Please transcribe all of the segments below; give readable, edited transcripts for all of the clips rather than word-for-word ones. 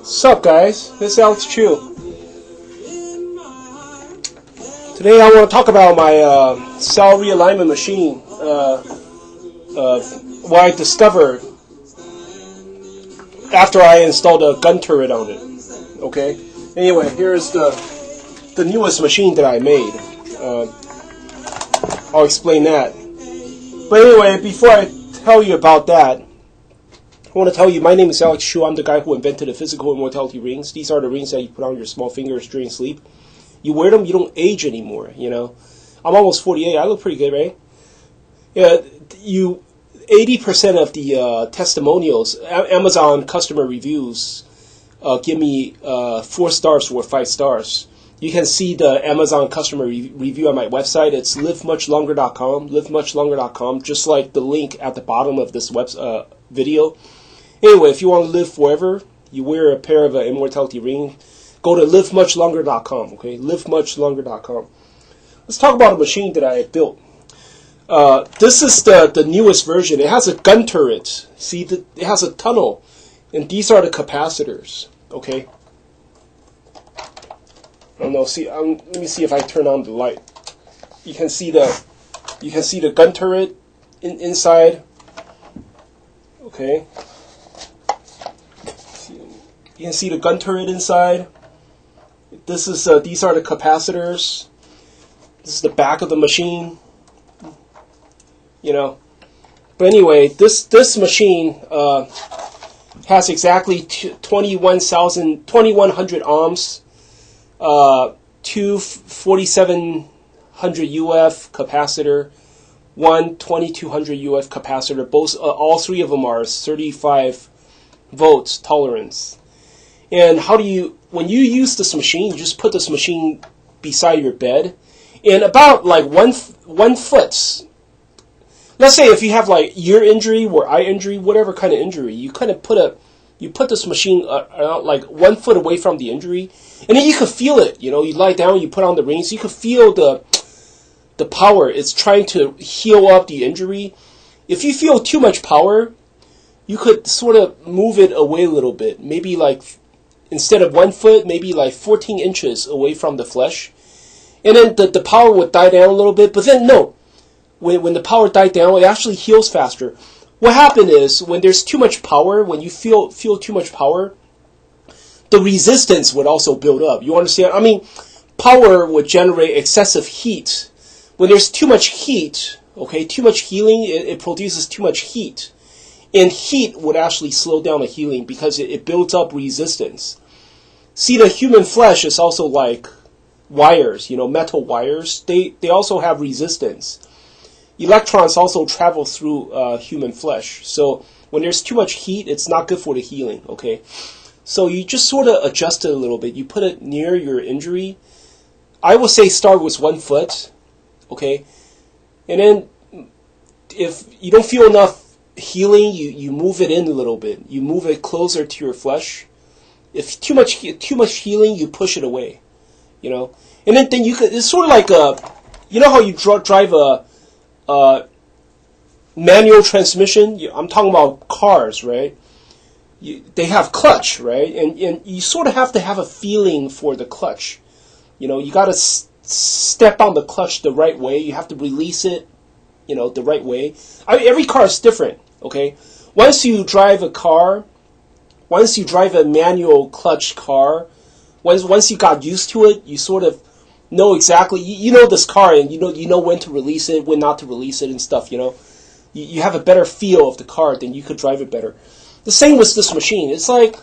Sup guys, this is Alex Chu. Today I want to talk about my cell realignment machine, what I discovered after I installed a gun turret on it. Okay. Anyway, here's the newest machine that I made. I'll explain that. But anyway, before I tell you about that, I want to tell you, my name is Alex Chu. I'm the guy who invented the physical immortality rings. These are the rings that you put on your small fingers during sleep. You wear them, you don't age anymore, you know. I'm almost 48. I look pretty good, right? Yeah, 80% of the testimonials, Amazon customer reviews, give me 4 stars or 5 stars. You can see the Amazon customer review on my website. It's livemuchlonger.com, livemuchlonger.com, just like the link at the bottom of this video. Anyway, if you want to live forever, you wear a pair of an immortality ring, go to livemuchlonger.com, okay? livemuchlonger.com. Let's talk about a machine that I built. This is the newest version. It has a gun turret. See, it has a tunnel. And these are the capacitors, okay? I don't know. See, let me see if I turn on the light. You can see the gun turret inside. Okay. You can see the gun turret inside. This is these are the capacitors. This is the back of the machine. You know. But anyway, this machine has exactly 2100 ohms. 2 4700 UF capacitor, one 2200 UF capacitor. Both, all three of them are 35 volts tolerance. And how do you, when you use this machine, you just put this machine beside your bed, and about like one foot. Let's say if you have like ear injury or eye injury, whatever kind of injury, you kind of put this machine like 1 foot away from the injury, and then you can feel it. You know, you lie down, you put on the rings, you can feel the power. It's trying to heal up the injury. If you feel too much power, you could sort of move it away a little bit. Maybe like, instead of 1 foot, maybe like 14 inches away from the flesh. And then the power would die down a little bit. But then, no. When the power died down, it actually heals faster. What happened is, when there's too much power, when you feel too much power, the resistance would also build up. You understand? I mean, power would generate excessive heat. When there's too much heat, okay, too much healing, it produces too much heat. And heat would actually slow down the healing because it builds up resistance. See, the human flesh is also like wires, you know, metal wires. They also have resistance. Electrons also travel through human flesh. So when there's too much heat, it's not good for the healing, okay? So you just sort of adjust it a little bit. You put it near your injury. I would say start with 1 foot, okay? And then if you don't feel enough healing, you move it in a little bit. You move it closer to your flesh. If too much healing, you push it away, you know? And then you could, it's sort of like you know how you drive a manual transmission? I'm talking about cars, right? They have clutch, right? And you sort of have to have a feeling for the clutch. You know, you got to step on the clutch the right way. You have to release it, you know, the right way. I mean, every car is different, okay? Once you drive a manual clutch car, once you got used to it, you sort of know exactly, you know this car, and you know when to release it, when not to release it and stuff, you know. You have a better feel of the car, then you could drive it better. The same with this machine. It's like,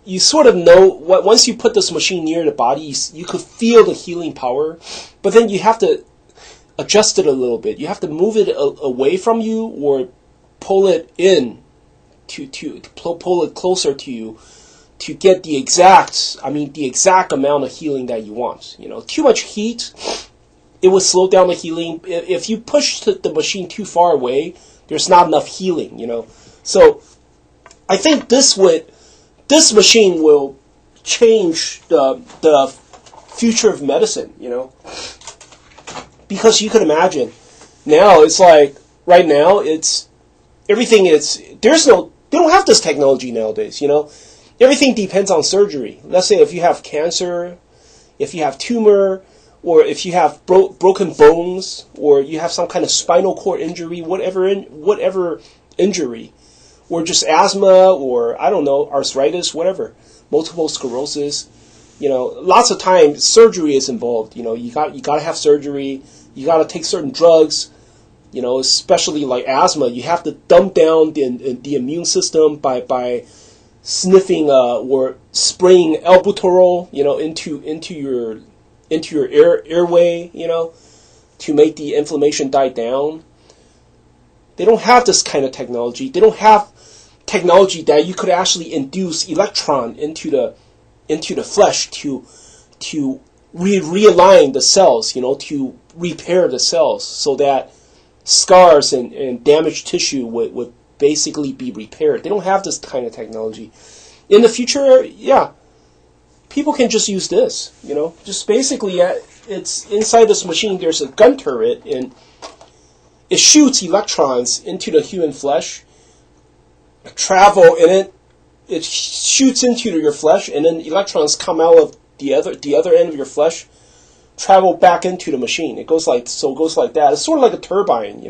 you sort of know, once you put this machine near the body, you could feel the healing power, but then you have to adjust it a little bit. You have to move it away from you, or pull it in, to pull it closer to you, to get the exact amount of healing that you want. You know, too much heat, it will slow down the healing. If you push the machine too far away, there's not enough healing, you know. So I think this machine will change the future of medicine, you know. Because you could imagine, now it's like, right now, it's, everything is, they don't have this technology nowadays, you know. everything depends on surgery. Let's say if you have cancer, if you have tumor, or if you have broken bones, or you have some kind of spinal cord injury, whatever injury, or just asthma, or I don't know, arthritis, whatever, multiple sclerosis. Lots of times surgery is involved. You got to have surgery. You got to take certain drugs. Especially like asthma, you have to dump down the immune system by sniffing or spraying albuterol, into your airway, to make the inflammation die down. They don't have this kind of technology. They don't have technology that you could actually induce electron into the flesh to realign the cells, to repair the cells so that scars and damaged tissue would basically be repaired. They don't have this kind of technology. In the future, yeah, people can just use this, Just basically, it's inside this machine, there's a gun turret, and it shoots electrons into the human flesh, travel, and it shoots into your flesh, and then electrons come out of the other end of your flesh, travel back into the machine. It goes like that. It's sort of like a turbine,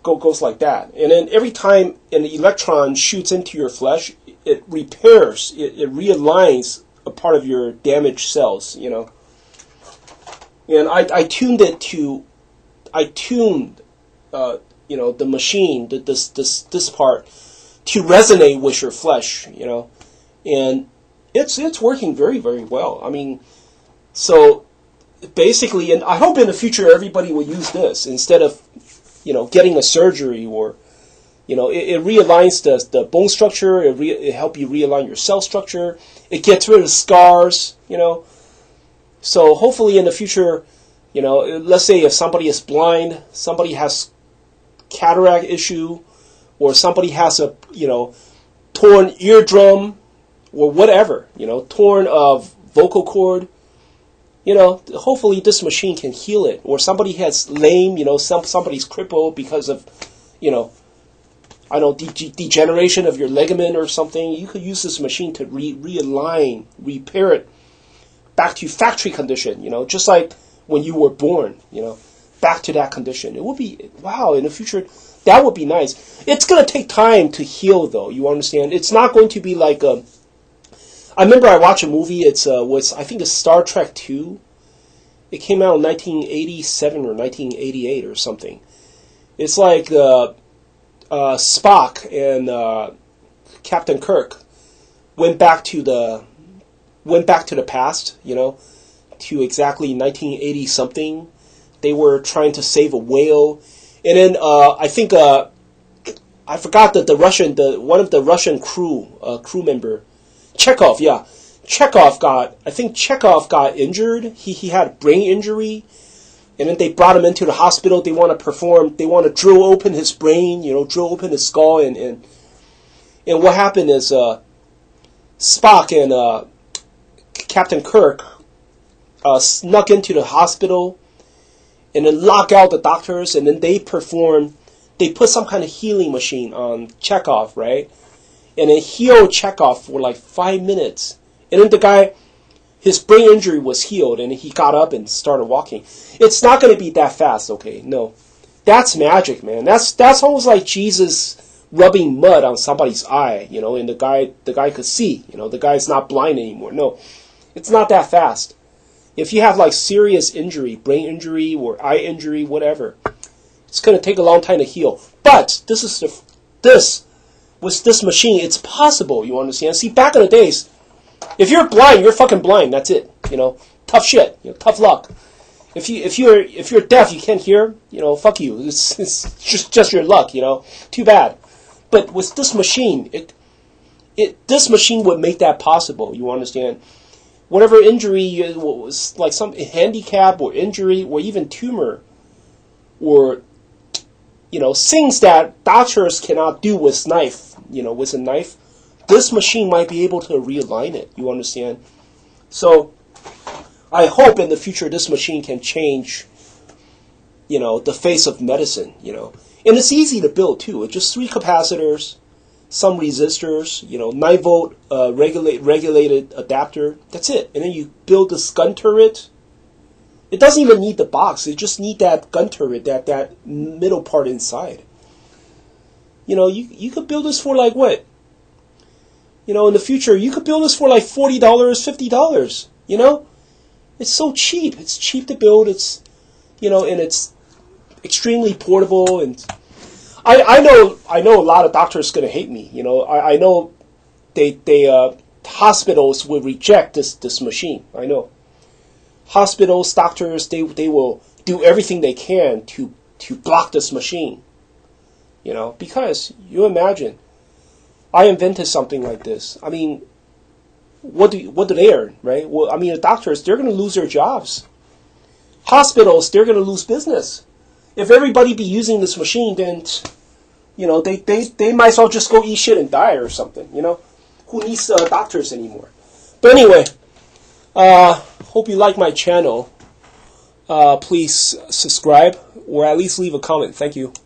goes like that. And then every time an electron shoots into your flesh, it repairs, it realigns a part of your damaged cells, And I tuned the machine, this part, to resonate with your flesh, and it's working very, very well. I mean, so basically, and I hope in the future everybody will use this instead of, getting a surgery, or, it realigns the bone structure. It helps you realign your cell structure. It gets rid of scars, So hopefully in the future, let's say if somebody is blind, somebody has cataract issue, or somebody has a, torn eardrum, or whatever, torn of vocal cord, hopefully this machine can heal it. Or somebody has lame, somebody's crippled because of, I don't know, degeneration of your ligament or something. You could use this machine to realign, repair it back to factory condition, just like when you were born, back to that condition. It would be, wow, in the future, that would be nice. It's going to take time to heal, though, you understand? It's not going to be like I remember I watched a movie, I think it's Star Trek 2. It came out in 1987 or 1988 or something. It's like Spock and Captain Kirk went back to the past, to exactly 1980 something. They were trying to save a whale, and then I think I forgot that one of the Russian crew member, Chekhov, yeah, Chekhov got injured. He had brain injury, and then they brought him into the hospital. They want to drill open his brain, drill open his skull, and what happened is Spock and Captain Kirk snuck into the hospital and then lock out the doctors, and then they put some kind of healing machine on Chekhov, right? And then healed Chekhov for like 5 minutes. And then the guy, his brain injury was healed, and he got up and started walking. It's not going to be that fast, okay? No. That's magic, man. That's almost like Jesus rubbing mud on somebody's eye, and the guy could see, the guy's not blind anymore. No. It's not that fast. If you have like serious injury, brain injury or eye injury, whatever, it's going to take a long time to heal. But with this machine, it's possible, you understand? See, back in the days, if you're blind, you're fucking blind. That's it. Tough shit. Tough luck. If you're deaf, you can't hear. Fuck you. It's just your luck. Too bad. But with this machine, this machine would make that possible. You understand? Whatever injury was, like some handicap or injury or even tumor, or things that doctors cannot do with knife. With a knife, this machine might be able to realign it. You understand? So I hope in the future this machine can change, the face of medicine, And it's easy to build too. It's just 3 capacitors, some resistors, 9-volt regulated adapter. That's it. And then you build this gun turret. It doesn't even need the box. It just need that gun turret, that middle part inside. You could build this for like what? In the future, you could build this for like $40, $50. It's so cheap. It's cheap to build. It's, and it's extremely portable. And I know a lot of doctors are gonna hate me. I know hospitals will reject this machine. I know hospitals, doctors, they will do everything they can to block this machine. Because you imagine, I invented something like this. I mean, what do they earn, right? Well, I mean, the doctors, they're going to lose their jobs. Hospitals, they're going to lose business. If everybody be using this machine, then, they might as well just go eat shit and die or something, Who needs doctors anymore? But anyway, hope you like my channel. Please subscribe or at least leave a comment. Thank you.